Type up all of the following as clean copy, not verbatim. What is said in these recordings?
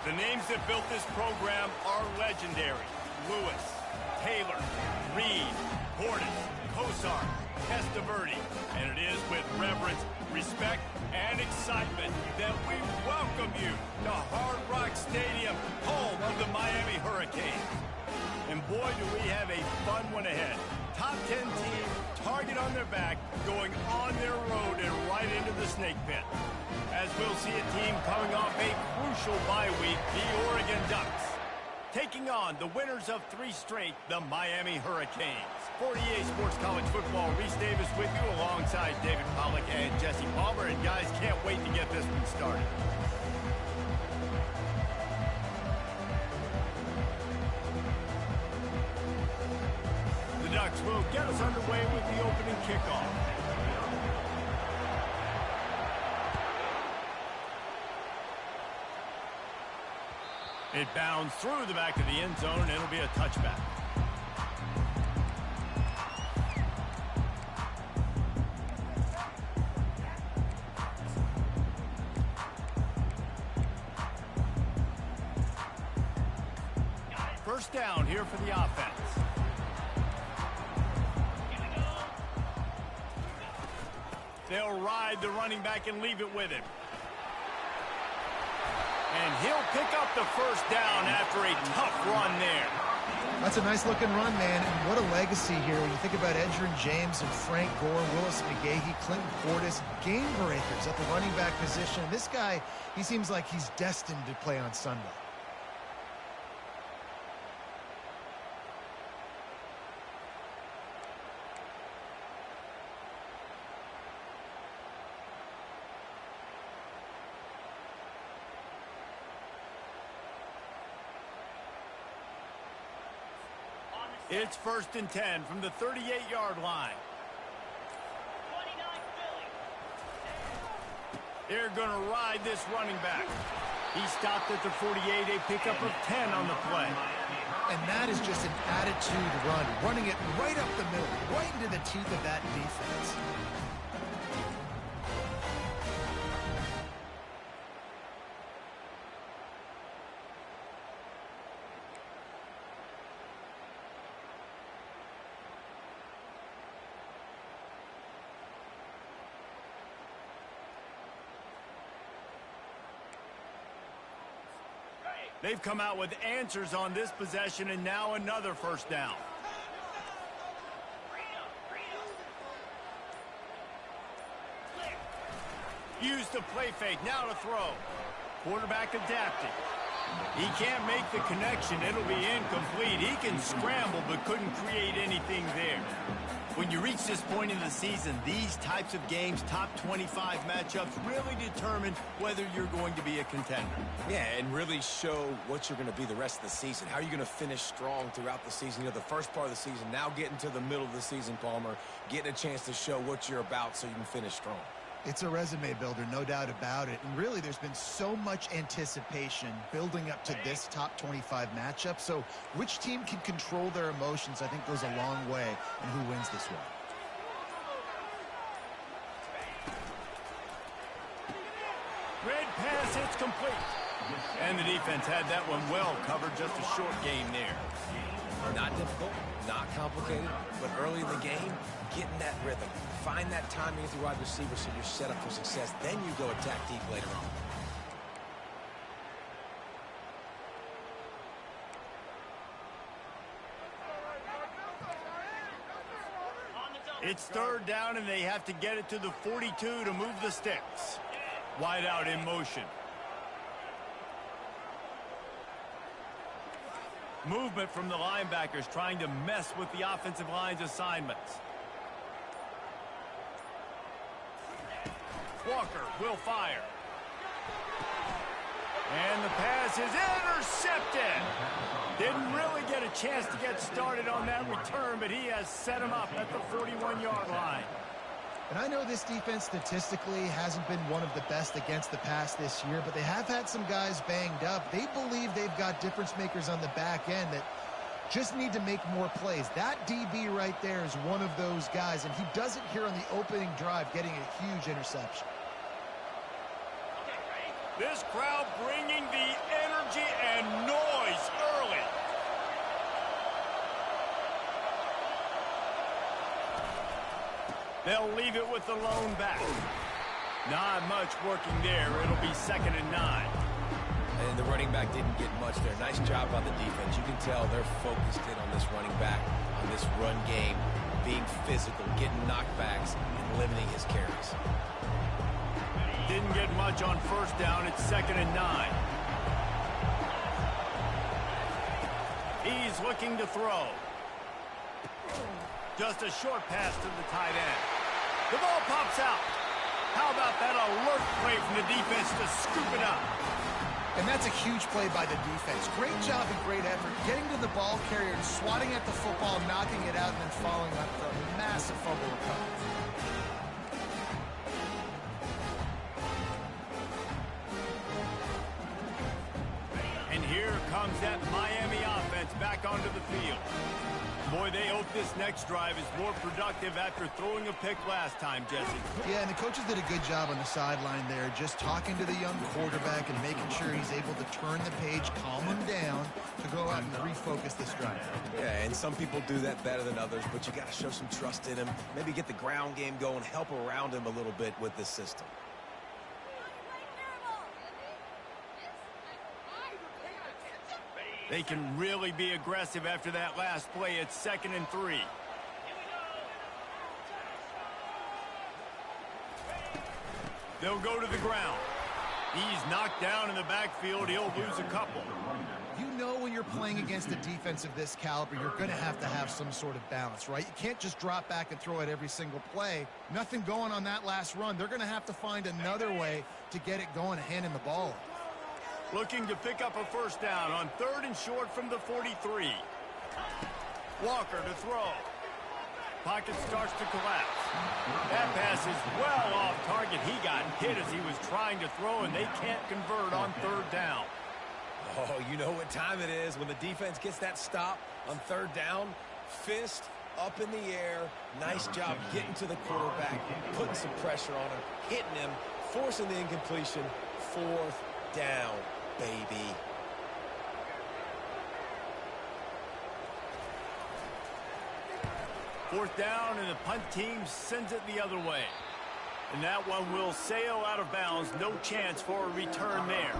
The names that built this program are legendary. Lewis, Taylor, Reed, Portis, Kosar, Testaverde. And it is with reverence, respect, and excitement that we welcome you to Hard Rock Stadium, home of the Miami Hurricanes. And boy, do we have a fun one ahead. Top 10 team, target on their back, going on their road and right into the snake pit. As we'll see a team coming off a crucial bye week, the Oregon Ducks, taking on the winners of 3 straight, the Miami Hurricanes. For EA Sports College Football, Reese Davis with you alongside David Pollack and Jesse Palmer. And guys, can't wait to get this one started. The Ducks will get us underway with the opening kickoff. It bounds through the back of the end zone, and it'll be a touchback. First down here for the offense. They'll ride the running back and leave it with him. And he'll pick up the first down after a tough run there. That's a nice-looking run, man, and what a legacy here. When you think about Edgerrin James and Frank Gore, Willis McGahee, Clinton Portis, game breakers at the running back position. This guy, he seems like he's destined to play on Sunday. It's 1st and 10 from the 38-yard line. They're going to ride this running back. He stopped at the 48, a pickup of 10 on the play. And that is just an attitude run, running it right up the middle, right into the teeth of that defense. They've come out with answers on this possession, and now another first down. Use the play fake, now to throw. Quarterback adapting. He can't make the connection, it'll be incomplete. He can scramble, but couldn't create anything there. When you reach this point in the season, these types of games, top 25 matchups, really determine whether you're going to be a contender. Yeah, and really show what you're going to be the rest of the season. How are you going to finish strong throughout the season? You know, the first part of the season, now getting to the middle of the season, Palmer, getting a chance to show what you're about so you can finish strong. It's a resume builder, no doubt about it. And really, there's been so much anticipation building up to this top 25 matchup. So which team can control their emotions, I think, goes a long way in who wins this one. Red pass, it's complete. And the defense had that one well covered, just a short game there. Not difficult, not complicated, but early in the game, getting that rhythm. Find that timing with the wide receiver so you're set up for success. Then you go attack deep later on. It's 3rd down, and they have to get it to the 42 to move the sticks. Wide out in motion. Movement from the linebackers trying to mess with the offensive line's assignments. Walker will fire. And the pass is intercepted. Didn't really get a chance to get started on that return, but he has set him up at the 41-yard line. And I know this defense statistically hasn't been one of the best against the pass this year, but they have had some guys banged up. They believe they've got difference makers on the back end that just need to make more plays. That DB right there is one of those guys, and he does it here on the opening drive, getting a huge interception. This crowd bringing the energy and noise early. They'll leave it with the lone back. Not much working there. It'll be 2nd and 9. And the running back didn't get much there. Nice job on the defense. You can tell they're focused in on this running back, on this run game, being physical, getting knockbacks, and limiting his carries. Didn't get much on 1st down. It's 2nd and 9. He's looking to throw. Just a short pass to the tight end. The ball pops out. How about that alert play from the defense to scoop it up? And that's a huge play by the defense. Great job and great effort getting to the ball carrier and swatting at the football, knocking it out, and then following up for a massive fumble recovery. And here comes that Miami offense back onto the field. Boy, they hope this next drive is more productive after throwing a pick last time, Jesse. Yeah, and the coaches did a good job on the sideline there, just talking to the young quarterback and making sure he's able to turn the page, calm him down to go out and refocus this drive. Yeah, and some people do that better than others, but you got to show some trust in him. Maybe get the ground game going, help around him a little bit with this system. They can really be aggressive after that last play. It's 2nd and 3. They'll go to the ground. He's knocked down in the backfield. He'll lose a couple. You know when you're playing against a defense of this caliber, you're going to have some sort of balance, right? You can't just drop back and throw it every single play. Nothing going on that last run. They're going to have to find another way to get it going and hand in the ball off. Looking to pick up a 1st down on 3rd and short from the 43. Walker to throw. Pocket starts to collapse. That pass is well off target. He got hit as he was trying to throw, and they can't convert on 3rd down. Oh, you know what time it is when the defense gets that stop on 3rd down. Fist up in the air. Nice job getting to the quarterback, putting some pressure on him, hitting him, forcing the incompletion. 4th down, baby. Fourth down, and the punt team sends it the other way. And that one will sail out of bounds. No chance for a return there.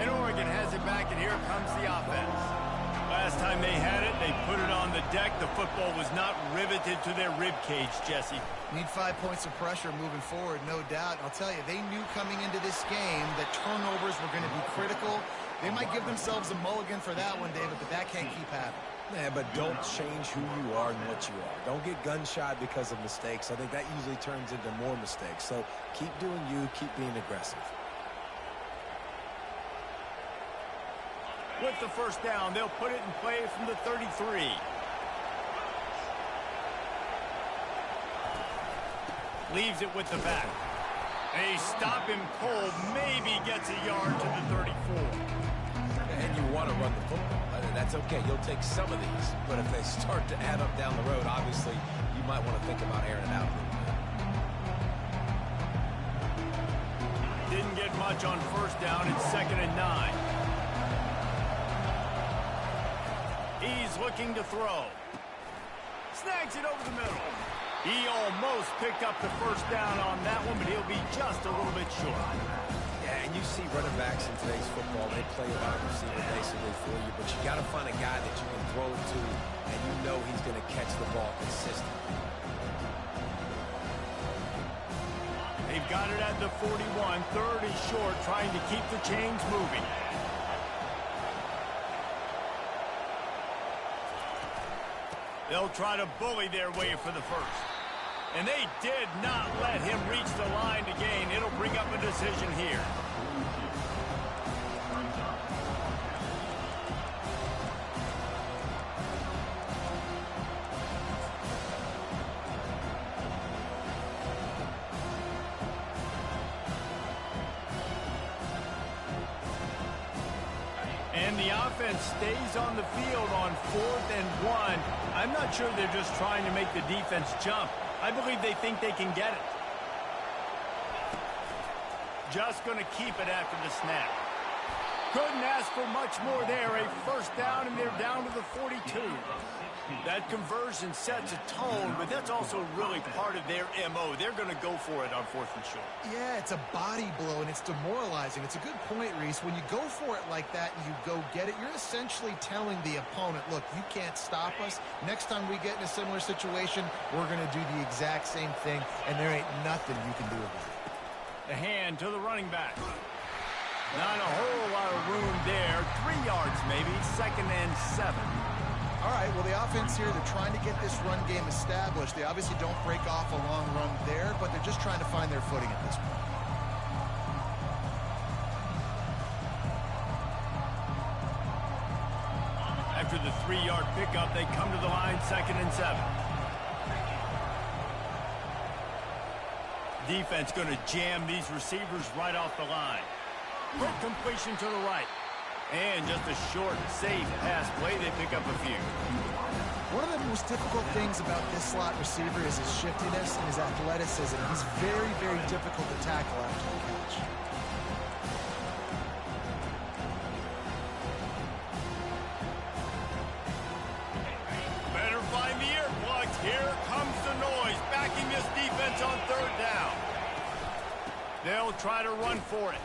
And Oregon has it back, and here comes the offense. Last time they had it, they put it on the deck. The football was not riveted to their rib cage, Jesse. Need 5 points of pressure moving forward, no doubt. And I'll tell you, they knew coming into this game that turnovers were going to be critical. They might give themselves a mulligan for that one, David, but that can't keep happening. Yeah, but don't change who you are and what you are. Don't get gun-shy because of mistakes. I think that usually turns into more mistakes. So keep doing you, keep being aggressive. With the 1st down, they'll put it in play from the 33. Leaves it with the back. They stop him cold. Maybe gets a yard to the 34. And you want to run the football. That's okay. You'll take some of these. But if they start to add up down the road, obviously, you might want to think about airing it out a little bit. Didn't get much on 1st down. It's 2nd and 9. He's looking to throw. Snags it over the middle. He almost picked up the 1st down on that one, but he'll be just a little bit short. Yeah, and you see running backs in today's football, they play a wide receiver basically for you, but you got to find a guy that you can throw it to, and you know he's going to catch the ball consistently. They've got it at the 41. 3rd and short, trying to keep the chains moving. They'll try to bully their way for the 1st. And they did not let him reach the line to gain. It'll bring up a decision here. When the offense stays on the field on 4th and 1, I'm not sure they're just trying to make the defense jump. I believe they think they can get it. Just going to keep it after the snap. Couldn't ask for much more there. A first down, and they're down to the 42. That conversion sets a tone, but that's also really part of their MO. They're going to go for it on 4th and short. Yeah, it's a body blow, and it's demoralizing. It's a good point, Reese. When you go for it like that and you go get it, you're essentially telling the opponent, look, you can't stop us. Next time we get in a similar situation, we're going to do the exact same thing, and there ain't nothing you can do about it. The hand to the running back. Not a whole lot of room there. 3 yards maybe, 2nd and 7. All right, well, the offense here, they're trying to get this run game established. They obviously don't break off a long run there, but they're just trying to find their footing at this point. After the 3-yard pickup, they come to the line, 2nd and 7. Defense going to jam these receivers right off the line. Quick completion to the right. And just a short, safe pass play. They pick up a few. One of the most difficult things about this slot receiver is his shiftiness and his athleticism. He's very, very difficult to tackle after the catch. Better find the earplugs. Here comes the noise, backing this defense on 3rd down. They'll try to run for it.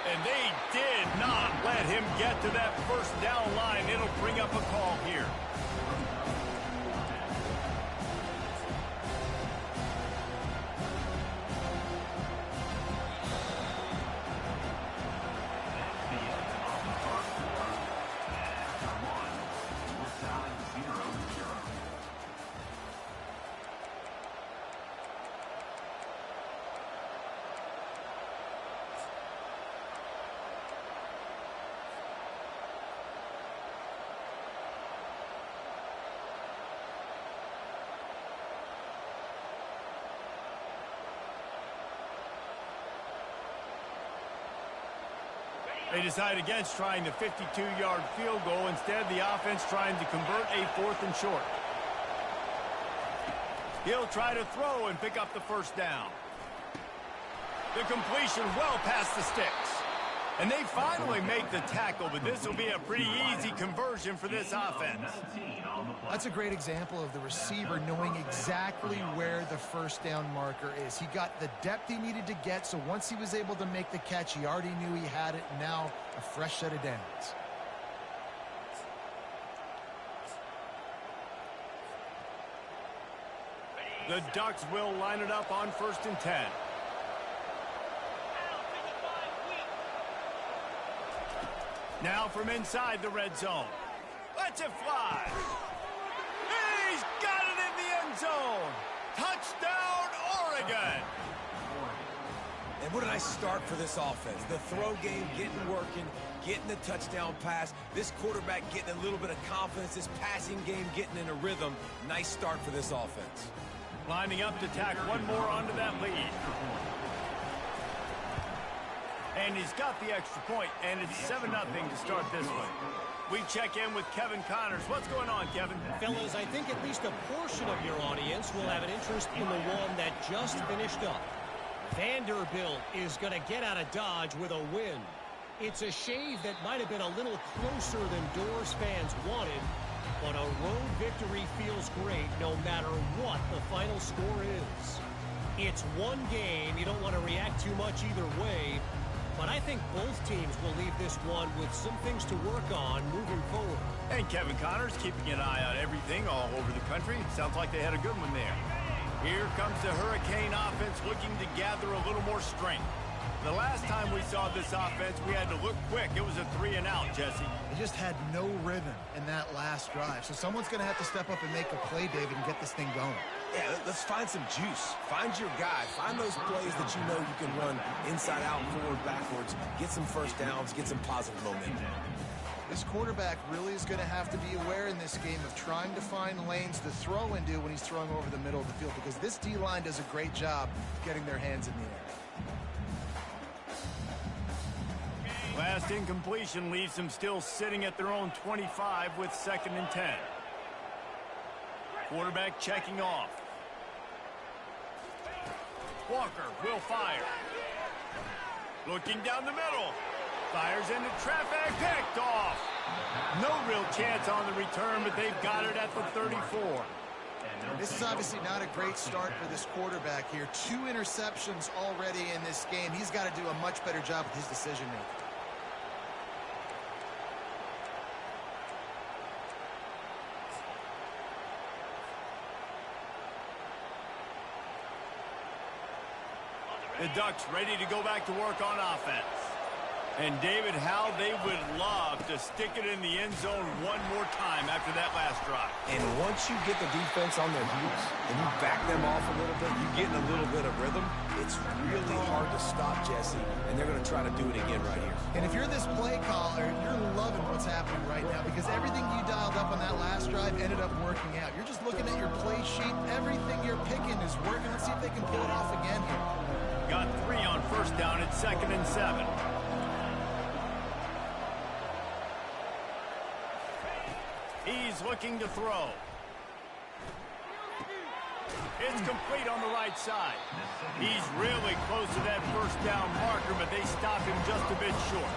And they did not let him get to that first down line. It'll bring up a call here. They decide against trying the 52-yard field goal. Instead, the offense trying to convert a 4th and short. He'll try to throw and pick up the first down. The completion well past the sticks. And they finally make the tackle, but this will be a pretty easy conversion for this offense. That's a great example of the receiver knowing exactly where the first down marker is. He got the depth he needed to get, so once he was able to make the catch, he already knew he had it. Now, a fresh set of downs. The Ducks will line it up on 1st and 10. Now from inside the red zone. Lets it fly. He's got it in the end zone. Touchdown, Oregon. And what a nice start for this offense. The throw game getting working, getting the touchdown pass. This quarterback getting a little bit of confidence. This passing game getting in a rhythm. Nice start for this offense. Lining up to tack one more onto that lead. And he's got the extra point, and it's 7-0 to start this one. We check in with Kevin Connors. What's going on, Kevin? Fellas, I think at least a portion of your audience will have an interest in the one that just finished up. Vanderbilt is going to get out of Dodge with a win. It's a shave that might have been a little closer than Doors fans wanted, but a road victory feels great no matter what the final score is. It's one game. You don't want to react too much either way. But I think both teams will leave this one with some things to work on moving forward. And Kevin Connors keeping an eye on everything all over the country. Sounds like they had a good one there. Here comes the Hurricane offense looking to gather a little more strength. The last time we saw this offense, we had to look quick. It was a 3-and-out, Jesse. They just had no rhythm in that last drive. So someone's going to have to step up and make a play, David, and get this thing going. Yeah, let's find some juice. Find your guy. Find those plays that you know you can run inside out, forward, backwards. Get some first downs. Get some positive momentum. This quarterback really is going to have to be aware in this game of trying to find lanes to throw into when he's throwing over the middle of the field, because this D-line does a great job getting their hands in the air. Last incompletion leaves them still sitting at their own 25 with 2nd and 10. Quarterback checking off. Walker will fire. Looking down the middle. Fires into traffic. Picked off. No real chance on the return, but they've got it at the 34. This is obviously not a great start for this quarterback here. 2 interceptions already in this game. He's got to do a much better job with his decision-making. The Ducks ready to go back to work on offense. And David, how they would love to stick it in the end zone one more time after that last drive. And once you get the defense on their heels and you back them off a little bit, you get in a little bit of rhythm, it's really hard to stop Jesse, and they're going to try to do it again right here. And if you're this play caller, you're loving what's happening right now because everything you dialed up on that last drive ended up working out. You're just looking at your play sheet. Everything you're picking is working. Let's see if they can pull it off again here. Got 3 on 1st down at 2nd and 7. He's looking to throw. It's complete on the right side. He's really close to that 1st down marker, but they stopped him just a bit short.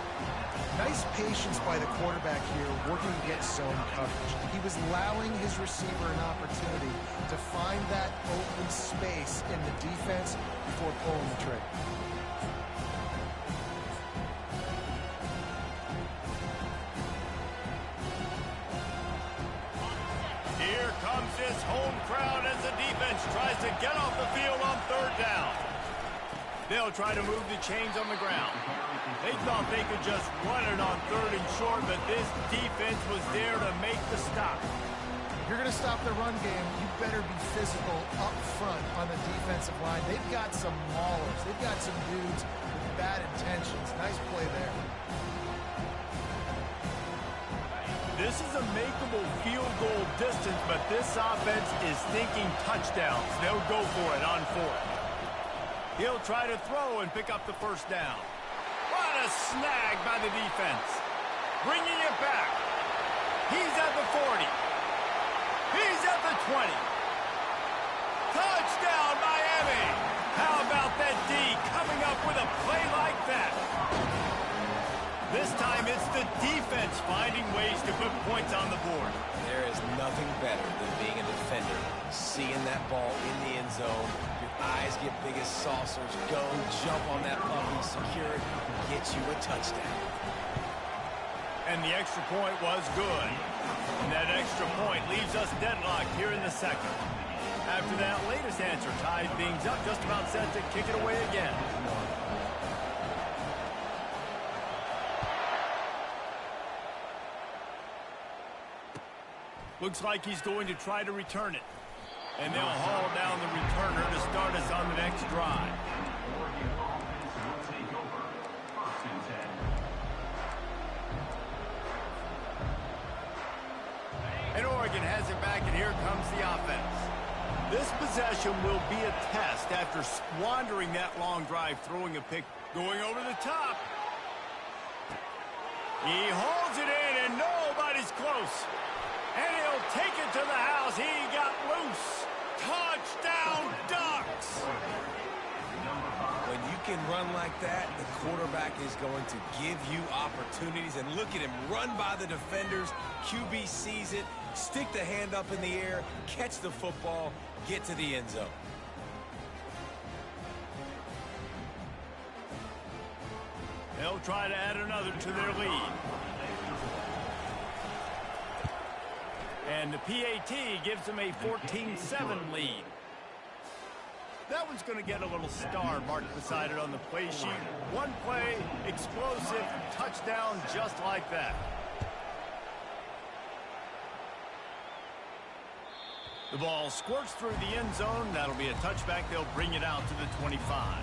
Nice patience by the quarterback here, working against zone coverage. He was allowing his receiver an opportunity to find that open space in the defense before pulling the trigger. Here comes his home crowd as the defense tries to get off the field on 3rd down. They'll try to move the chains on the ground. They thought they could just run it on 3rd and short, but this defense was there to make the stop. If you're going to stop the run game, you better be physical up front on the defensive line. They've got some maulers. They've got some dudes with bad intentions. Nice play there. This is a makeable field goal distance, but this offense is thinking touchdowns. They'll go for it on 4th. He'll try to throw and pick up the 1st down. What a snag by the defense. Bringing it back. He's at the 40. He's at the 20. Touchdown, Miami. How about that D coming up with a play like that? This time it's the defense finding ways to put points on the board. There is nothing better than being a defender, seeing that ball in the end zone. Your eyes get big as saucers. Go, jump on that puppy, secure it, get you a touchdown. And the extra point was good. And that extra point leaves us deadlocked here in the 2nd. After that latest answer tied things up, just about set to kick it away again. Looks like he's going to try to return it. And they'll haul down the returner to start us on the next drive. And Oregon has it back, and here comes the offense. This possession will be a test after squandering that long drive, throwing a pick, going over the top. He hauls it in, and nobody's close. And he'll take it to the house. He got loose. Touchdown, Ducks! When you can run like that, the quarterback is going to give you opportunities. And look at him run by the defenders. QB sees it, stick the hand up in the air, catch the football, get to the end zone. They'll try to add another to their lead. And the PAT gives them a 14-7 lead. That one's going to get a little star marked beside it on the play sheet. One play, explosive, touchdown just like that. The ball squirts through the end zone. That'll be a touchback. They'll bring it out to the 25.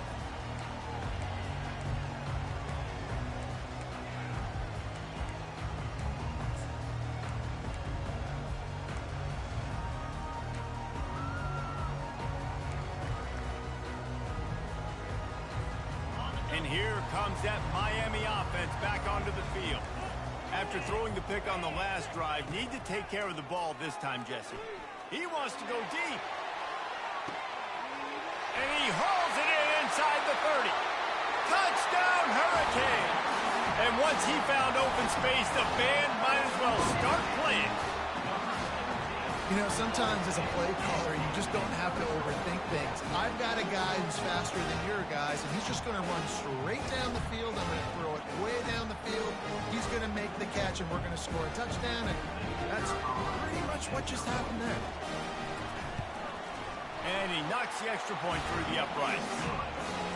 And And here comes that Miami offense back onto the field. After throwing the pick on the last drive, need to take care of the ball this time, Jesse. He wants to go deep. And he hauls it in inside the 30. Touchdown, Hurricane! And once he found open space, the band might as well start playing. You know, sometimes as a play caller, you just don't have to overthink things. I've got a guy who's faster than your guys, and he's just going to run straight down the field. I'm going to throw it way down the field. He's going to make the catch, and we're going to score a touchdown. And that's pretty much what just happened there. And he knocks the extra point through the uprights.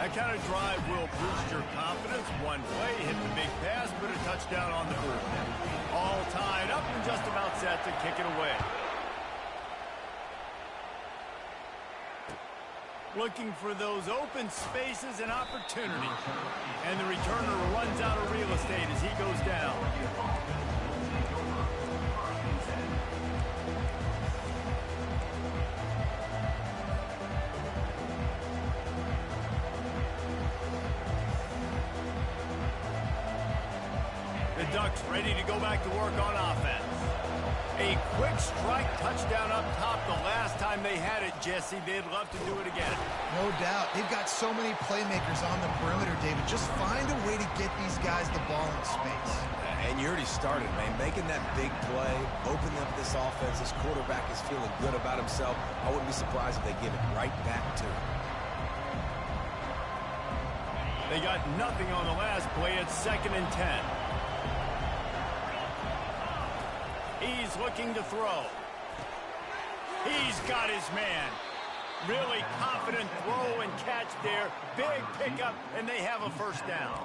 That kind of drive will boost your confidence. One play, hit the big pass, put a touchdown on the board. All tied up and just about set to kick it away. Looking for those open spaces and opportunity. And the returner runs out of real estate as he goes down. The Ducks ready to go back to work on offense. A quick strike touchdown up top the last time they had it, Jesse. They'd love to do it again. No doubt. They've got so many playmakers on the perimeter, David. Just find a way to get these guys the ball in space. And you already started, man. Making that big play, opening up this offense. This quarterback is feeling good about himself. I wouldn't be surprised if they give it right back to him. They got nothing on the last play. It's 2nd and 10. He's looking to throw. He's got his man. Really confident throw and catch there. Big pickup, and they have a first down.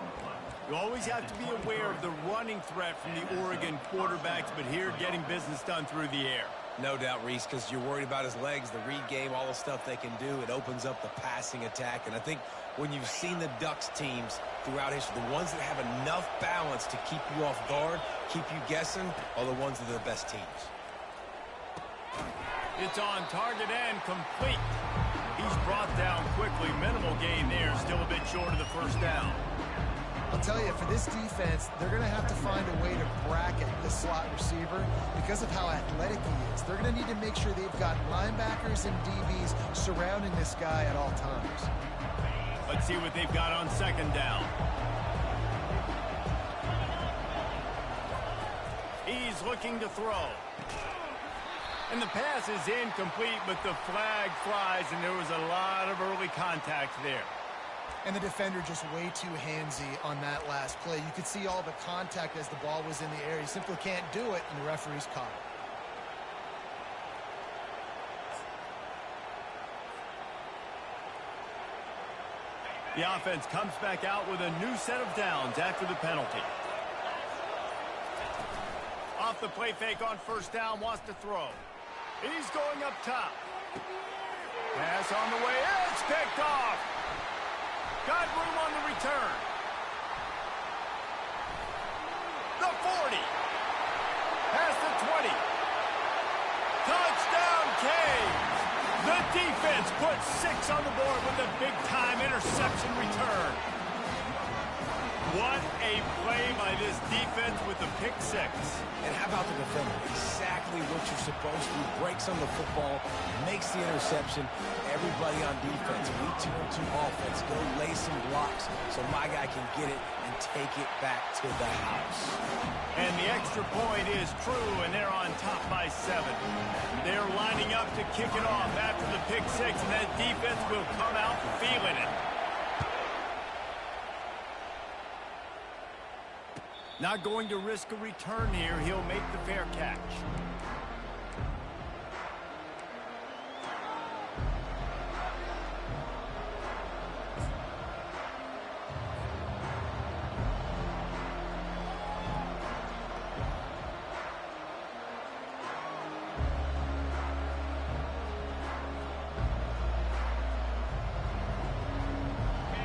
You always have to be aware of the running threat from the Oregon quarterbacks, but here getting business done through the air. No doubt, Reese, because you're worried about his legs, the read game, all the stuff they can do. It opens up the passing attack. And I think when you've seen the Ducks teams throughout history, the ones that have enough balance to keep you off guard, keep you guessing, are the ones that are the best teams. It's on target and complete. He's brought down quickly. Minimal gain there, still a bit short of the first down. I'll tell you, for this defense, they're going to have to find a way to bracket the slot receiver because of how athletic he is. They're going to need to make sure they've got linebackers and DBs surrounding this guy at all times. Let's see what they've got on 2nd down. He's looking to throw. And the pass is incomplete, but the flag flies, and there was a lot of early contact there. And the defender just way too handsy on that last play. You could see all the contact as the ball was in the air. He simply can't do it, and the referee's caught it. The offense comes back out with a new set of downs after the penalty. Off the play fake on 1st down, wants to throw. He's going up top. Pass on the way. It's picked off. Got room on the return. The 40. Past the 20. Touchdown, Canes. The defense puts 6 on the board with a big-time interception return. What a play by this defense with the pick 6. And how about the defender? Exactly what you're supposed to do. Breaks on the football, makes the interception. Everybody on defense, we 2-2 offense. Go lay some blocks so my guy can get it and take it back to the house. And the extra point is true, and they're on top by 7. They're lining up to kick it off after the pick 6, and that defense will come out feeling it. Not going to risk a return here. He'll make the fair catch.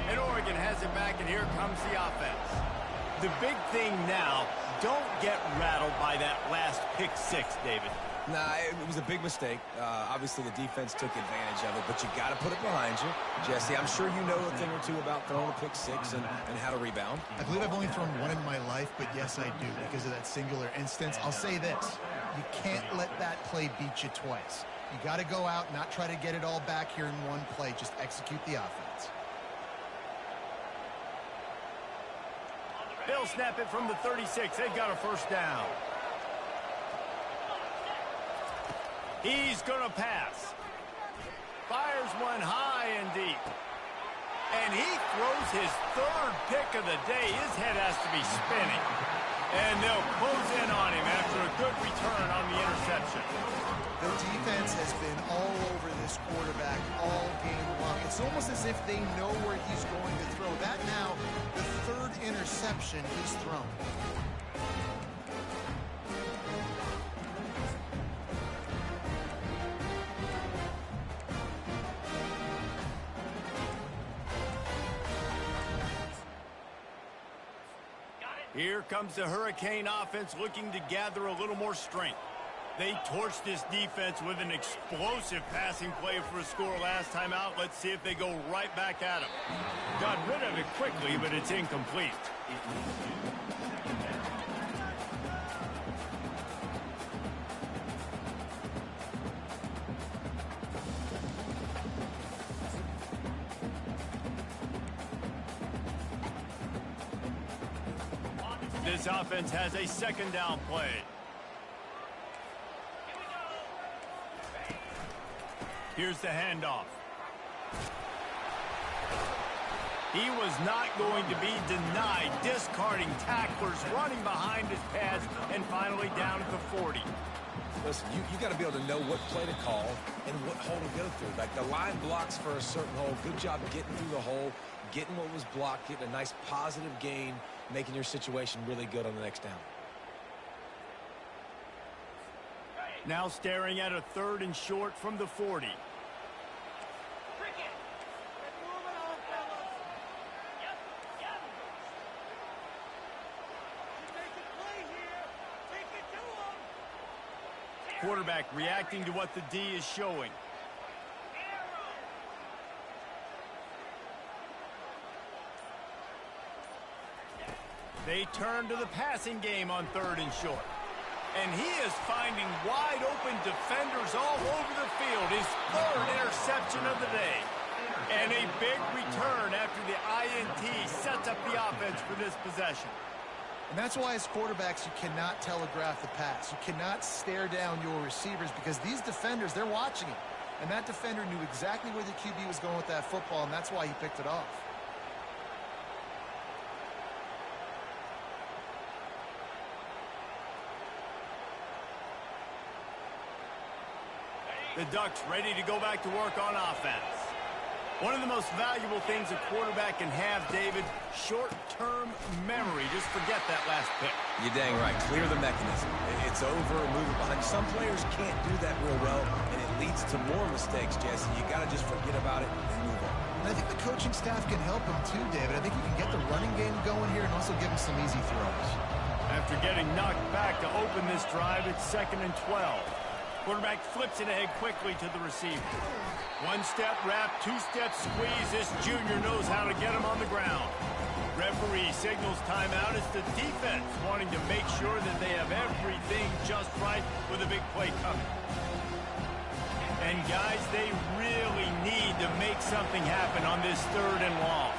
And Oregon has it back, and here comes the offense. The big thing now, don't get rattled by that last pick 6, David. Nah, it was a big mistake. Obviously, the defense took advantage of it, but you got to put it behind you. Jesse, I'm sure you know a thing or two about throwing a pick six and how to rebound. I believe I've only thrown one in my life, but yes, I do because of that singular instance. I'll say this. You can't let that play beat you twice. You got to go out, not try to get it all back here in one play. Just execute the offense. They'll snap it from the 36. They've got a first down. He's going to pass. Fires one high and deep. And he throws his third pick of the day. His head has to be spinning. And they'll close in on him after a good return on the interception. The defense has been all over this quarterback all game long. It's almost as if they know where he's going to throw. That now, the third interception he's thrown. Here comes the Hurricane offense looking to gather a little more strength. They torched this defense with an explosive passing play for a score last time out. Let's see if they go right back at him. Got rid of it quickly, but it's incomplete. This offense has a second down play. Here's the handoff. He was not going to be denied, discarding tacklers, running behind his pads, and finally down at the 40. Listen, you got to be able to know what play to call and what hole to go through. Like the line blocks for a certain hole. Good job getting through the hole, getting what was blocked, getting a nice positive gain, making your situation really good on the next down. Now staring at a third and short from the 40. Quarterback reacting to what the D is showing. They turn to the passing game on third and short. And he is finding wide open defenders all over the field. His third interception of the day. And a big return after the INT sets up the offense for this possession. And that's why as quarterbacks, you cannot telegraph the pass. You cannot stare down your receivers because these defenders, they're watching it. And that defender knew exactly where the QB was going with that football, and that's why he picked it off. The Ducks ready to go back to work on offense. One of the most valuable things a quarterback can have, David, short-term memory. Just forget that last pick. You're dang right. Clear the mechanism. It's over, move it behind. Some players can't do that real well, and it leads to more mistakes, Jesse. You got to just forget about it and move on. And I think the coaching staff can help him too, David. I think you can get the running game going here and also give him some easy throws. After getting knocked back to open this drive, it's 2nd and 12. Quarterback flips it ahead quickly to the receiver. One-step wrap, two-step squeeze. This junior knows how to get him on the ground. Referee signals timeout. It's the defense wanting to make sure that they have everything just right with a big play coming. And guys, they really need to make something happen on this 3rd and long.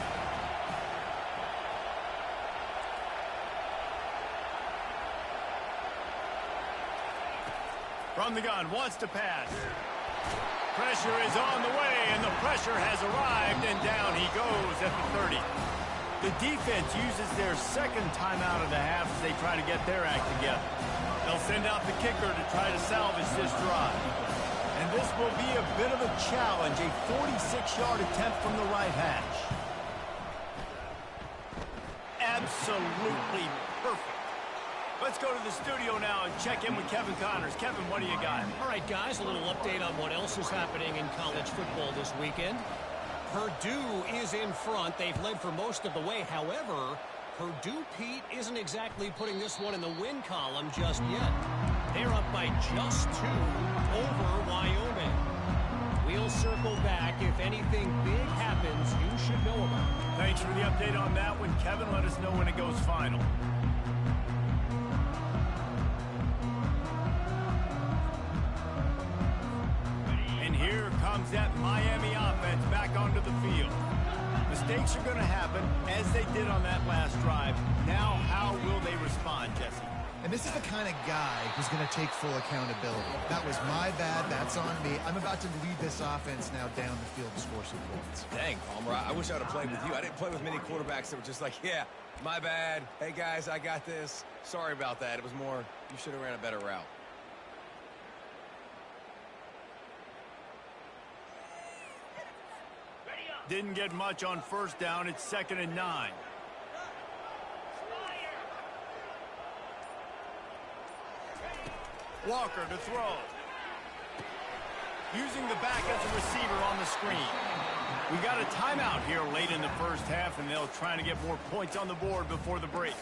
From the gun, wants to pass. Pressure is on the way, and the pressure has arrived, and down he goes at the 30. The defense uses their second timeout of the half as they try to get their act together. They'll send out the kicker to try to salvage this drive. And this will be a bit of a challenge, a 46-yard attempt from the right hash. Absolutely perfect. Let's go to the studio now and check in with Kevin Connors. Kevin, what do you got? All right, guys, a little update on what else is happening in college football this weekend. Purdue is in front. They've led for most of the way. However, Purdue, Pete, isn't exactly putting this one in the win column just yet. They're up by just 2 over Wyoming. We'll circle back. If anything big happens, you should know about it. Thanks for the update on that one, Kevin. Let us know when it goes final. And here comes that Miami offense back onto the field. Mistakes are going to happen, as they did on that last drive. Now, how will they respond, Jesse? And this is the kind of guy who's going to take full accountability. That was my bad. That's on me. I'm about to lead this offense now down the field to score some points. Dang, Palmer, I wish I would have played with you. I didn't play with many quarterbacks that were just like, yeah, my bad. Hey, guys, I got this. Sorry about that. It was more, you should have ran a better route. Didn't get much on first down. It's 2nd and 9. Walker to throw. Using the back as a receiver on the screen. We got a timeout here late in the first half, and they'll try to get more points on the board before the break.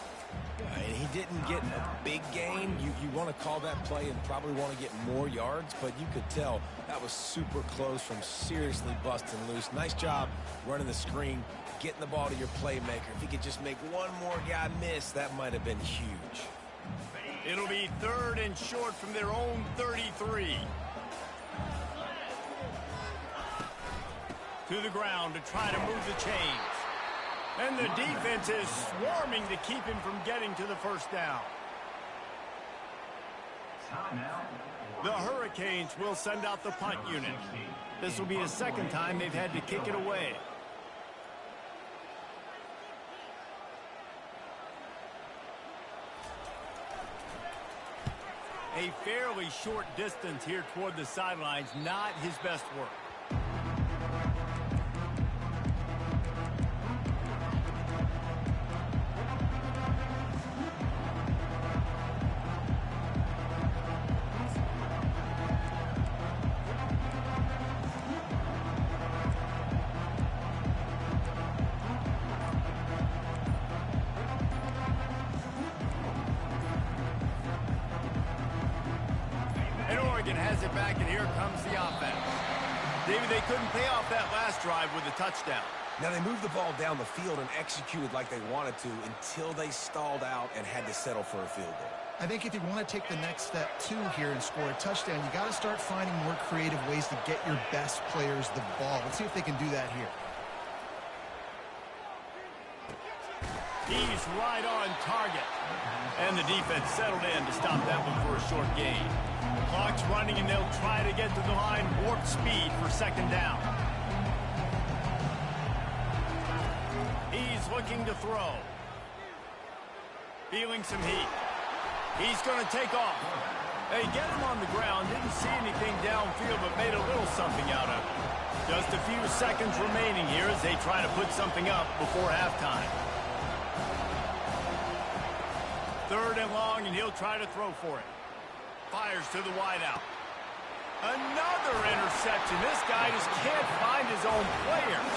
Yeah, and he didn't get a big gain. You want to call that play and probably want to get more yards, but you could tell that was super close from seriously busting loose. Nice job running the screen, getting the ball to your playmaker. If he could just make one more guy miss, that might have been huge. It'll be 3rd and short from their own 33. To the ground to try to move the chains. And the defense is swarming to keep him from getting to the first down. The Hurricanes will send out the punt unit. This will be the second time they've had to kick it away. A fairly short distance here toward the sidelines, not his best work. Has it back, and here comes the offense. David, they couldn't pay off that last drive with a touchdown. Now, they moved the ball down the field and executed like they wanted to until they stalled out and had to settle for a field goal. I think if you want to take the next step, too, here and score a touchdown, you got to start finding more creative ways to get your best players the ball. Let's see if they can do that here. He's right on target. And the defense settled in to stop that one for a short gain. Clock's running, and they'll try to get to the line warp speed for 2nd down. He's looking to throw. Feeling some heat. He's going to take off. They get him on the ground. Didn't see anything downfield, but made a little something out of it. Just a few seconds remaining here as they try to put something up before halftime. 3rd and long, and he'll try to throw for it. Fires to the wideout. Another interception. This guy just can't find his own players.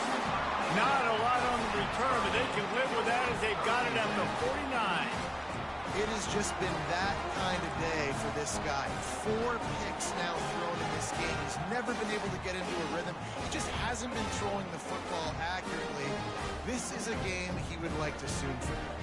Not a lot on the return, but they can live with that as they've got it at the 49. It has just been that kind of day for this guy. 4 picks now thrown in this game. He's never been able to get into a rhythm. He just hasn't been throwing the football accurately. This is a game he would like to soon forget.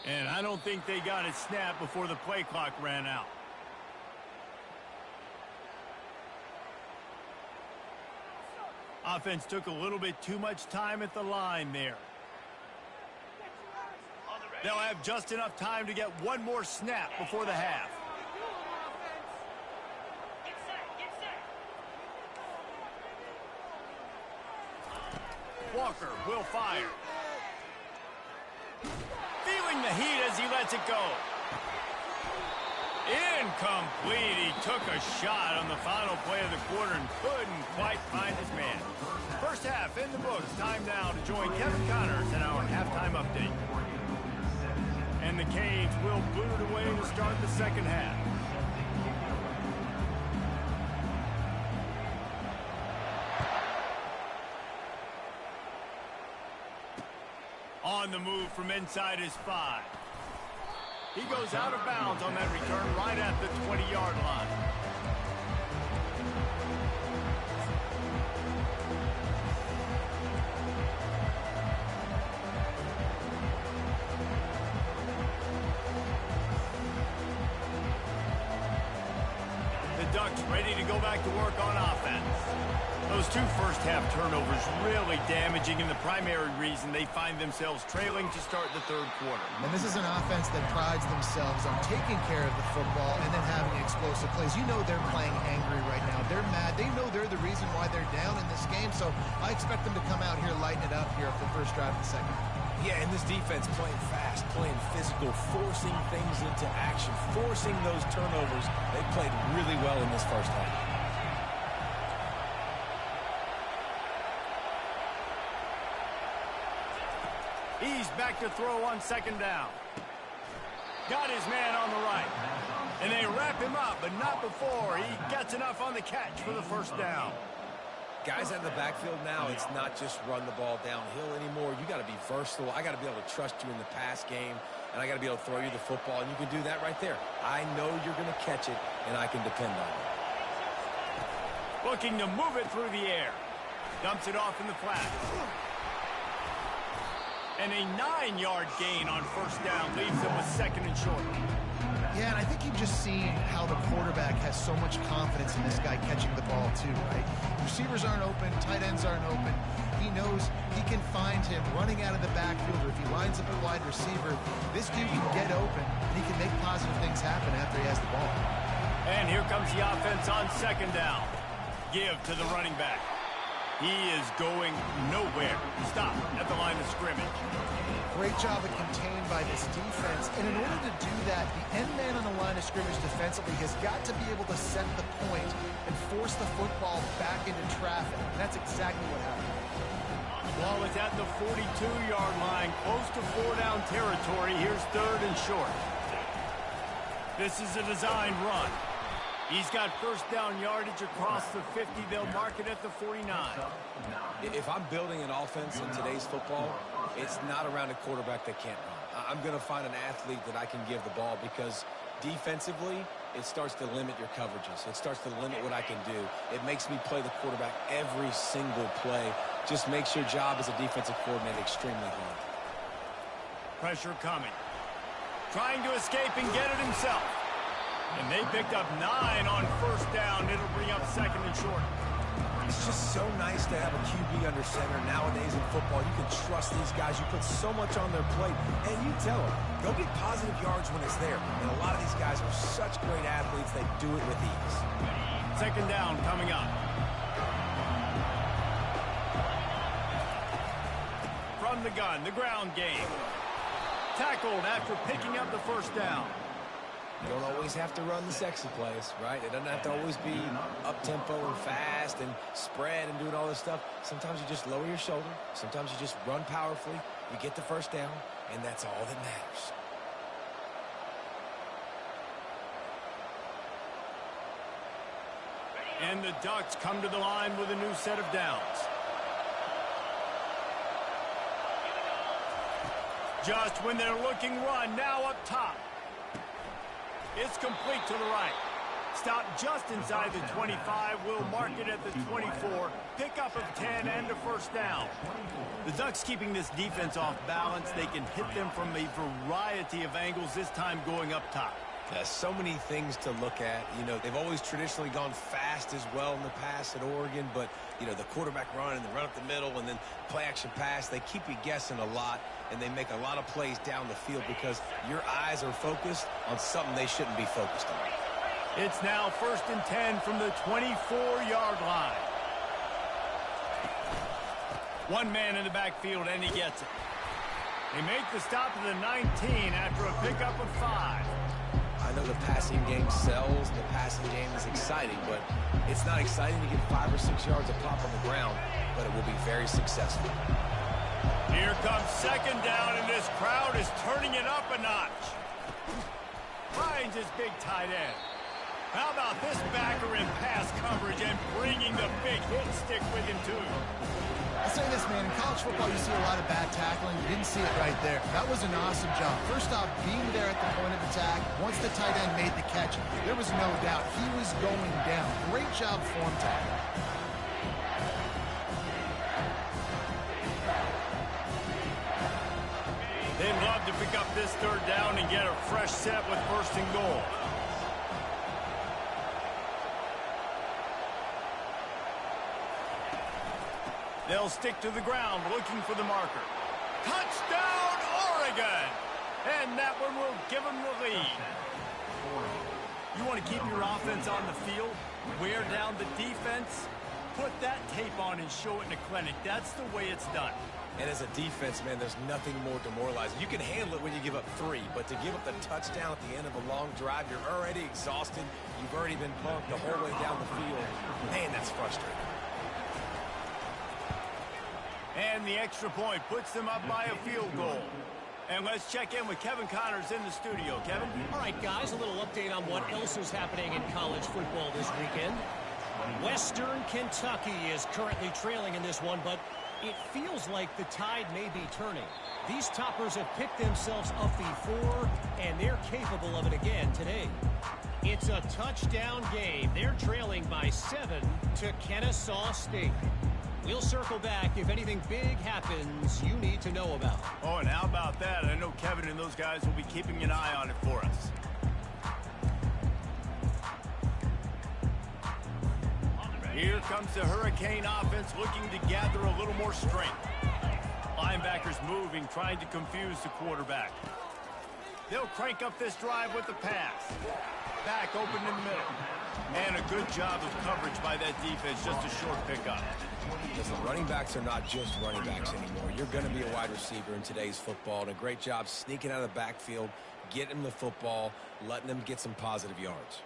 And I don't think they got it snapped before the play clock ran out. Offense took a little bit too much time at the line there. They'll have just enough time to get one more snap before the half. Walker will fire. Feeling the heat as he lets it go. Incomplete. He took a shot on the final play of the quarter and couldn't quite find his man. First half in the books. Time now to join Kevin Connors in our halftime update. And the Canes will boot it away to start the second half. On the move from inside his 5. He goes out of bounds on that return right at the 20-yard line. The Ducks ready to go back to work on offense. Those 2 first-half turnovers really damaging, and the primary reason they find themselves trailing to start the third quarter. And this is an offense that prides themselves on taking care of the football and then having explosive plays. You know they're playing angry right now. They're mad. They know they're the reason why they're down in this game, so I expect them to come out here, lighten it up here for the first drive of the second. Yeah, and this defense playing fast, playing physical, forcing things into action, forcing those turnovers. They played really well in this first half. He's back to throw on second down. Got his man on the right. And they wrap him up, but not before he gets enough on the catch for the first down. Guys out of the backfield now, it's not just run the ball downhill anymore. You got to be versatile. I got to be able to trust you in the pass game, and I got to be able to throw you the football, and you can do that right there. I know you're going to catch it, and I can depend on it. Looking to move it through the air. Dumps it off in the flat. And a 9-yard gain on first down leaves them with second and short. Yeah, and I think you've just seen how the quarterback has so much confidence in this guy catching the ball too, right? Receivers aren't open, tight ends aren't open. He knows he can find him running out of the backfield, or if he lines up a wide receiver, this dude can get open, and he can make positive things happen after he has the ball. And here comes the offense on second down. Give to the running back. He is going nowhere. Stop at the line of scrimmage. Great job of contained by this defense. And in order to do that, the end man on the line of scrimmage defensively has got to be able to set the point and force the football back into traffic. And that's exactly what happened. Ball is at the 42-yard line, close to 4-down territory. Here's third and short. This is a designed run. He's got first down yardage across the 50. They'll mark it at the 49. If I'm building an offense in today's football, it's not around a quarterback that can't run. I'm going to find an athlete that I can give the ball, because defensively, it starts to limit your coverages. It starts to limit what I can do. It makes me play the quarterback every single play. Just makes your job as a defensive coordinator extremely hard. Pressure coming. Trying to escape and get it himself. And they picked up 9 on first down. It'll bring up second and short. It's just so nice to have a QB under center. Nowadays in football, you can trust these guys. You put so much on their plate, and you tell them, go get positive yards when it's there. And a lot of these guys are such great athletes, they do it with ease. Second down coming up. From the gun, the ground game. Tackled after picking up the first down. You don't always have to run the sexy plays, right? It doesn't have to always be up-tempo and fast and spread and doing all this stuff. Sometimes you just lower your shoulder. Sometimes you just run powerfully. You get the first down, and that's all that matters. And the Ducks come to the line with a new set of downs. Just when they're looking run, now up top. It's complete to the right. Stop just inside the 25. We'll mark it at the 24. Pickup of 10 and a first down. The Ducks keeping this defense off balance. They can hit them from a variety of angles, this time going up top. So many things to look at. You know, they've always traditionally gone fast as well in the past at Oregon, but, you know, the quarterback run and the run up the middle and then play action pass, they keep you guessing a lot, and they make a lot of plays down the field because your eyes are focused on something they shouldn't be focused on. It's now first and 10 from the 24-yard line. One man in the backfield, and he gets it. They make the stop at the 19 after a pickup of 5. I know the passing game sells, the passing game is exciting, but it's not exciting to get 5 or 6 yards a pop on the ground, but it will be very successful. Here comes second down, and this crowd is turning it up a notch. Finds his big tight end. How about this backer in pass coverage and bringing the big hit stick with him, too? I'll say this, man. In college football, you see a lot of bad tackling. You didn't see it right there. That was an awesome job. First off, being there at the point of attack. Once the tight end made the catch, there was no doubt he was going down. Great job form tackle. They'd love to pick up this third down and get a fresh set with first and goal. They'll stick to the ground, looking for the marker. Touchdown, Oregon! And that one will give them the lead. You want to keep your offense on the field, wear down the defense, put that tape on and show it in a clinic. That's the way it's done. And as a defense, man, there's nothing more demoralizing. You can handle it when you give up 3, but to give up the touchdown at the end of a long drive, you're already exhausted. You've already been bumped the whole way down the field. Man, that's frustrating. And the extra point puts them up by a field goal. And let's check in with Kevin Connors in the studio. Kevin? All right, guys, a little update on what else is happening in college football this weekend. Western Kentucky is currently trailing in this one, but it feels like the tide may be turning. These toppers have picked themselves up before, and they're capable of it again today. It's a touchdown game. They're trailing by 7 to Kennesaw State. We'll circle back if anything big happens you need to know about. Oh, and how about that? I know Kevin and those guys will be keeping an eye on it for us. Here comes the Hurricane offense looking to gather a little more strength. Linebackers moving, trying to confuse the quarterback. They'll crank up this drive with the pass. Back open in the middle. And a good job of coverage by that defense, just a short pickup. Listen, running backs are not just running backs anymore. You're going to be a wide receiver in today's football, and a great job sneaking out of the backfield, getting them the football, letting them get some positive yards.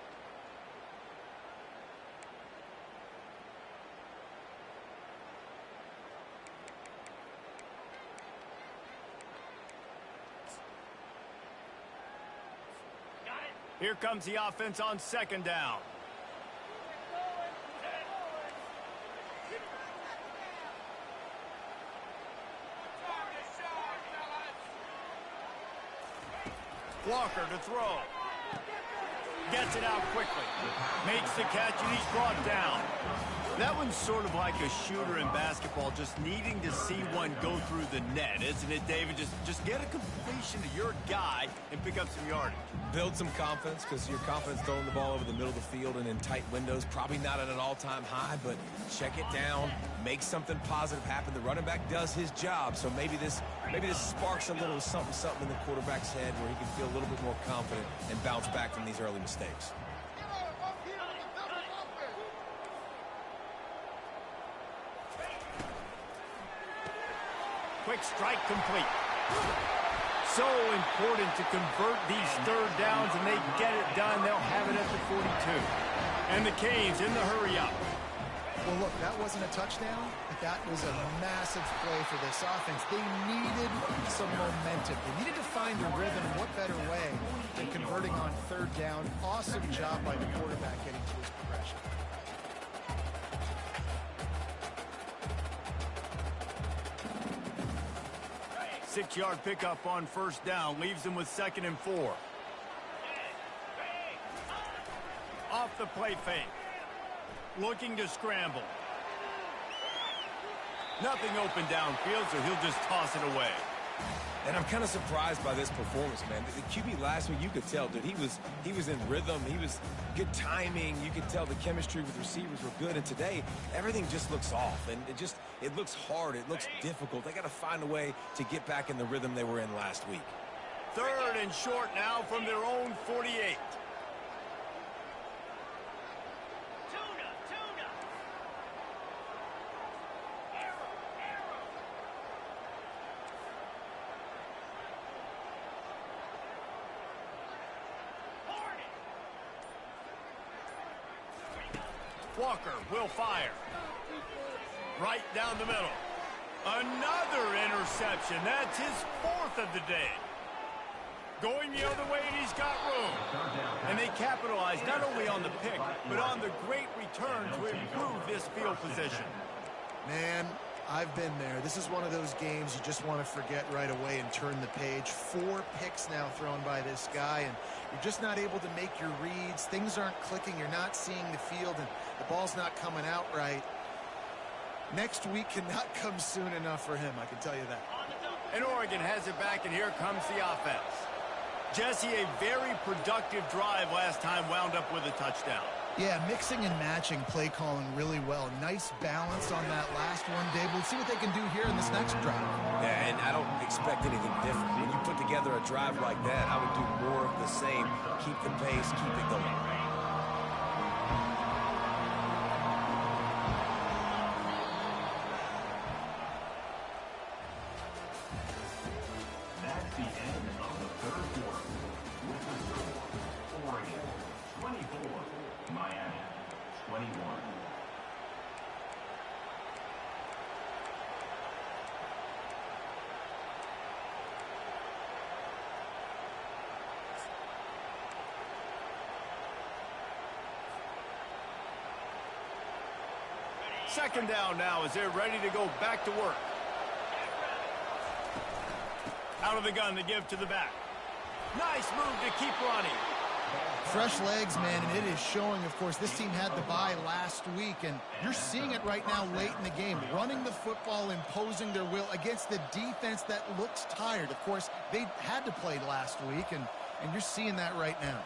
Here comes the offense on second down. Walker to throw. Gets it out quickly. Makes the catch, and he's brought down. That one's sort of like a shooter in basketball, just needing to see one go through the net, isn't it, David? Just get a completion to your guy and pick up some yardage. Build some confidence, because your confidence throwing the ball over the middle of the field and in tight windows, probably not at an all-time high, but check it down, make something positive happen. The running back does his job, so maybe this sparks a little something in the quarterback's head where he can feel a little bit more confident and bounce back from these early mistakes. Quick strike complete. So important to convert these third downs, and they get it done. They'll have it at the 42. And the Canes in the hurry-up. Well, look, that wasn't a touchdown, but that was a massive play for this offense. They needed some momentum. They needed to find a rhythm, and what better way than converting on third down. Awesome job by the quarterback getting to his progression. Six-yard pickup on first down. Leaves them with 2nd and 4. Off the play fake. Looking to scramble. Nothing open downfield, so he'll just toss it away. And I'm kind of surprised by this performance, man. The QB last week, you could tell, dude, he was in rhythm. He was good timing. You could tell the chemistry with receivers were good. And today, everything just looks off. And it looks hard. It looks difficult. They got to find a way to get back in the rhythm they were in last week. 3rd and short now from their own 48. Walker will fire. Right down the middle. Another interception. That's his 4th of the day. Going the other way, and he's got room. And they capitalize not only on the pick, but on the great return to improve this field position. Man, I've been there. This is one of those games you just want to forget right away and turn the page. 4 picks now thrown by this guy, and you're just not able to make your reads. Things aren't clicking. You're not seeing the field, and the ball's not coming out right. Next week cannot come soon enough for him, I can tell you that. And Oregon has it back, and here comes the offense. Jesse, a very productive drive last time, wound up with a touchdown. Yeah, mixing and matching play calling really well. Nice balance on that last one, Dave. We'll see what they can do here in this next drive. Yeah, and I don't expect anything different. When you put together a drive like that, I would do more of the same. Keep the pace, keep it going. Second down now as they're ready to go back to work. Out of the gun to give to the back. Nice move to keep running. Fresh legs, man, and it is showing, of course, this team had the bye last week, and you're seeing it right now late in the game. Running the football, imposing their will against the defense that looks tired. Of course, they had to play last week, and you're seeing that right now.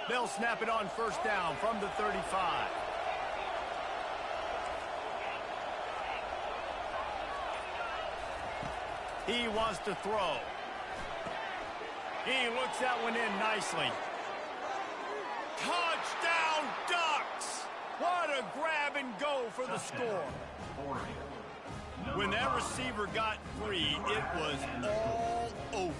They'll snap it on first down from the 35. He wants to throw. He looks that one in nicely. Touchdown, Ducks! What a grab and go for the score. When that receiver got free, it was all over.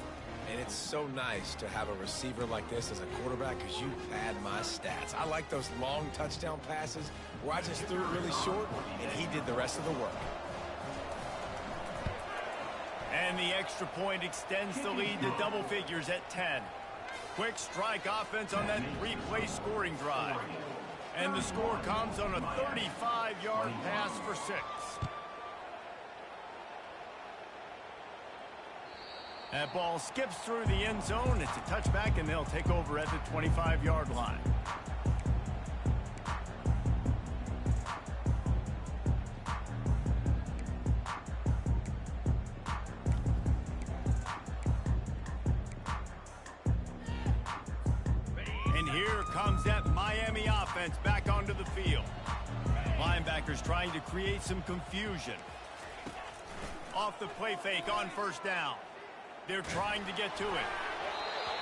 And it's so nice to have a receiver like this as a quarterback because you pad my stats. I like those long touchdown passes where I just threw it really short and he did the rest of the work. And the extra point extends the lead to double figures at 10. Quick strike offense on that 3-play scoring drive. And the score comes on a 35-yard pass for 6. That ball skips through the end zone. It's a touchback, and they'll take over at the 25-yard line. And here comes that Miami offense back onto the field. Linebackers trying to create some confusion. Off the play fake on first down. They're trying to get to it.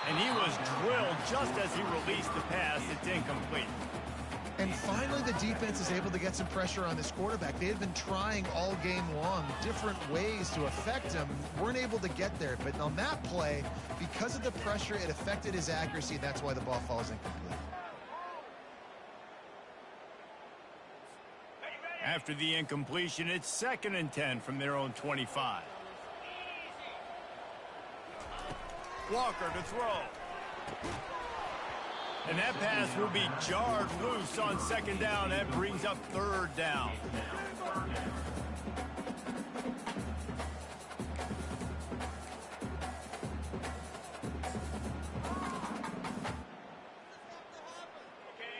And he was drilled just as he released the pass. It's incomplete. And finally, the defense is able to get some pressure on this quarterback. They had been trying all game long different ways to affect him. Weren't able to get there. But on that play, because of the pressure, it affected his accuracy. That's why the ball falls incomplete. After the incompletion, it's 2nd and 10 from their own 25. Walker to throw. And that pass will be jarred loose on 2nd down. That brings up 3rd down.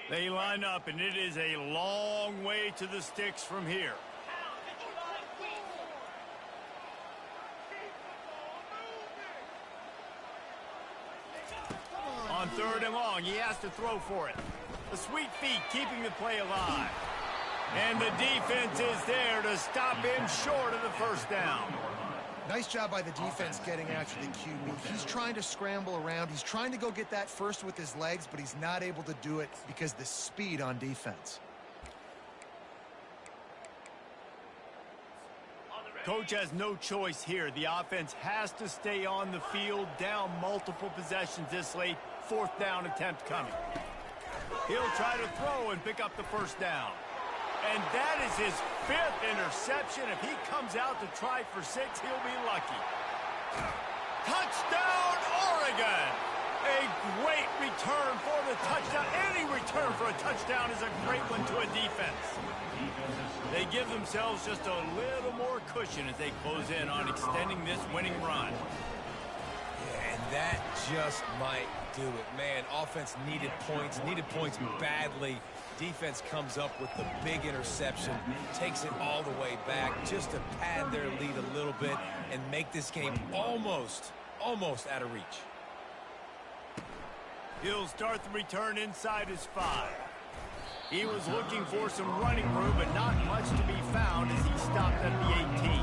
They line up, and it is a long way to the sticks from here. On 3rd and long, he has to throw for it. The sweet feet keeping the play alive. And the defense is there to stop him short of the 1st down. Nice job by the defense getting after the QB. He's trying to scramble around. He's trying to go get that first with his legs, but he's not able to do it because of the speed on defense. Coach has no choice here. The offense has to stay on the field, down multiple possessions this late. 4th down attempt coming. He'll try to throw and pick up the first down. And that is his 5th interception. If he comes out to try for 6, he'll be lucky. Touchdown, Oregon! A great return for the touchdown. Any return for a touchdown is a great one to a defense. They give themselves just a little more cushion as they close in on extending this winning run. Yeah, and that just might do it. Man, offense needed points badly. Defense comes up with the big interception, takes it all the way back just to pad their lead a little bit and make this game almost out of reach. He'll start the return inside his 5. He was looking for some running room, but not much to be found as he stopped at the 18.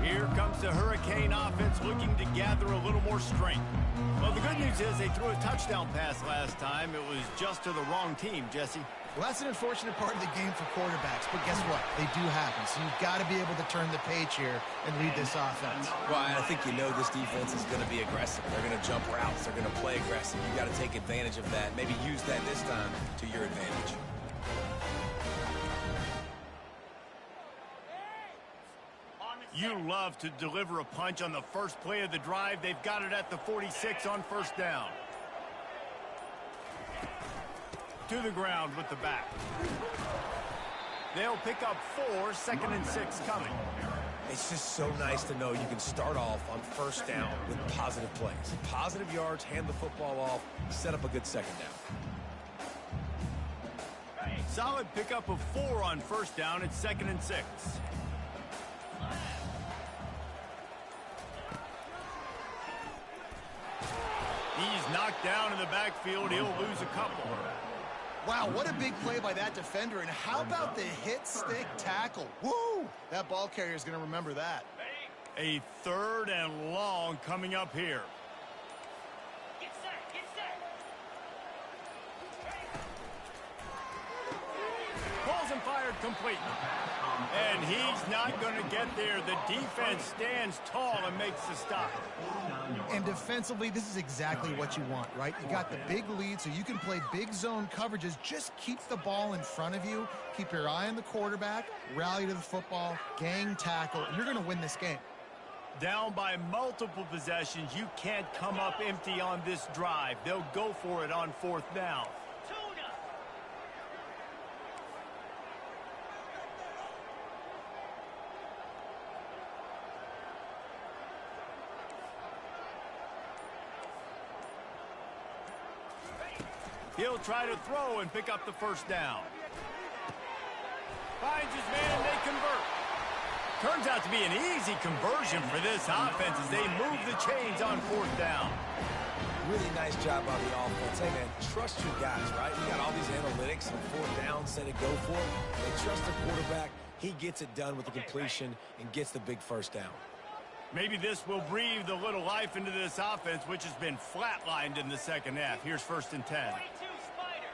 Here comes the Hurricane offense looking to gather a little more strength. Well, the good news is they threw a touchdown pass last time. It was just to the wrong team, Jesse. Well, that's an unfortunate part of the game for quarterbacks, but guess what? They do happen, so you've got to be able to turn the page here and lead this offense. Well, I think you know this defense is going to be aggressive. They're going to jump routes. They're going to play aggressive. You got to take advantage of that. Maybe use that this time to your advantage. You love to deliver a punch on the first play of the drive. They've got it at the 46 on 1st down. To the ground with the back. They'll pick up 4, 2nd and 6 coming. It's just so nice to know you can start off on 1st down with positive plays. Positive yards, hand the football off, set up a good 2nd down. Solid pickup of 4 on 1st down. It's 2nd and 6. He's knocked down in the backfield. He'll lose a couple. Wow, what a big play by that defender. And how about the hit stick tackle? Woo! That ball carrier is going to remember that. A 3rd and long coming up here. Get set, get set. Balls and fired complete. And he's not going to get there. The defense stands tall and makes the stop. And defensively, this is exactly what you want, right? You got the big lead, so you can play big zone coverages. Just keep the ball in front of you. Keep your eye on the quarterback. Rally to the football. Gang tackle. And you're going to win this game. Down by multiple possessions. You can't come up empty on this drive. They'll go for it on 4th down. He'll try to throw and pick up the 1st down. Finds his man and they convert. Turns out to be an easy conversion for this offense as they move the chains on 4th down. Really nice job by the offense. Hey, man, trust your guys, right? You got all these analytics on 4th down, say to go for it. They trust the quarterback. He gets it done with the completion and gets the big 1st down. Maybe this will breathe a little life into this offense, which has been flatlined in the 2nd half. Here's 1st and 10. 42 Spider.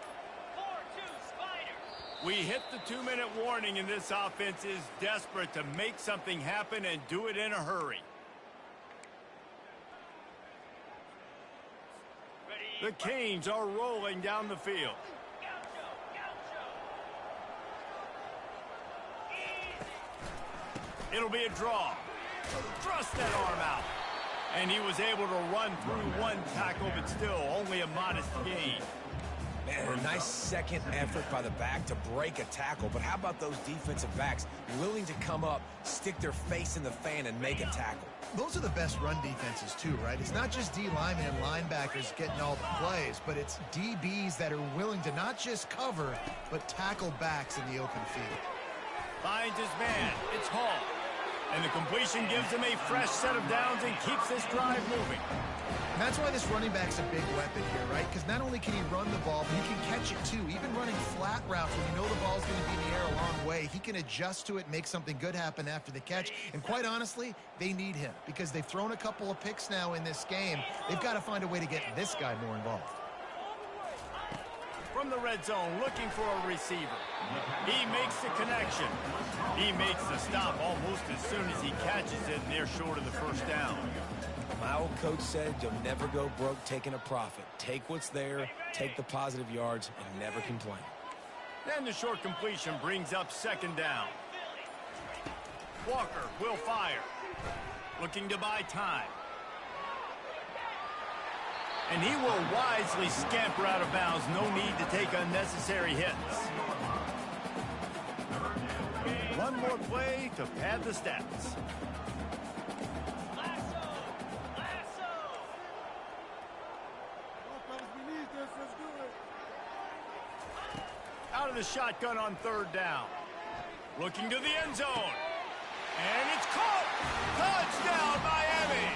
4-2 Spider. We hit the 2-minute warning, and this offense is desperate to make something happen and do it in a hurry. The Canes are rolling down the field. Gaucho, Gaucho. Easy. It'll be a draw. Thrust that arm out. And he was able to run through 1 tackle, but still only a modest gain. Man, a nice second effort by the back to break a tackle. But how about those defensive backs willing to come up, stick their face in the fan, and make a tackle? Those are the best run defenses too, right? It's not just D linemen and linebackers getting all the plays, but it's DBs that are willing to not just cover, but tackle backs in the open field. Finds his man. It's Hall. And the completion gives him a fresh set of downs and keeps this drive moving. And that's why this running back's a big weapon here, right? Because not only can he run the ball, but he can catch it too. Even running flat routes when you know the ball's going to be in the air a long way, he can adjust to it, make something good happen after the catch. And quite honestly, they need him because they've thrown a couple of picks now in this game. They've got to find a way to get this guy more involved. From the red zone, looking for a receiver. He makes the connection. He makes the stop almost as soon as he catches it, and they're short of the first down. My old coach said you'll never go broke taking a profit. Take what's there, take the positive yards, and never complain. Then the short completion brings up second down. Walker will fire. Looking to buy time. And he will wisely scamper out of bounds. No need to take unnecessary hits. One more play to pad the stats. Out of the shotgun on third down. Looking to the end zone. And it's caught. Touchdown, Miami.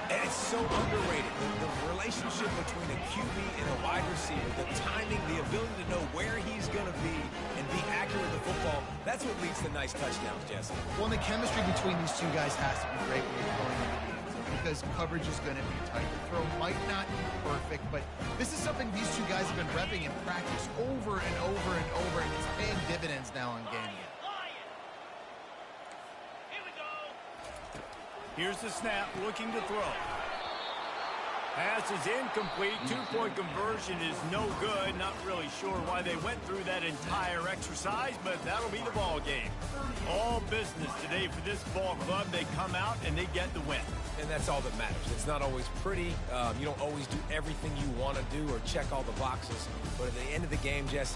And it's so underrated. The relationship between a QB and a wide receiver, the timing, the ability to know where he's going to be and be accurate with the football, that's what leads to nice touchdowns, Jesse. Well, and the chemistry between these two guys has to be great when you're going into games because coverage is going to be tight. The throw might not be perfect, but this is something these two guys have been repping in practice over and over and over, and it's paying dividends now on game day. Here's the snap, looking to throw. Pass is incomplete. Two-point conversion is no good. Not really sure why they went through that entire exercise, but that'll be the ball game. All business today for this ball club. They come out and they get the win. And that's all that matters. It's not always pretty. You don't always do everything you want to do or check all the boxes. But at the end of the game, Jesse,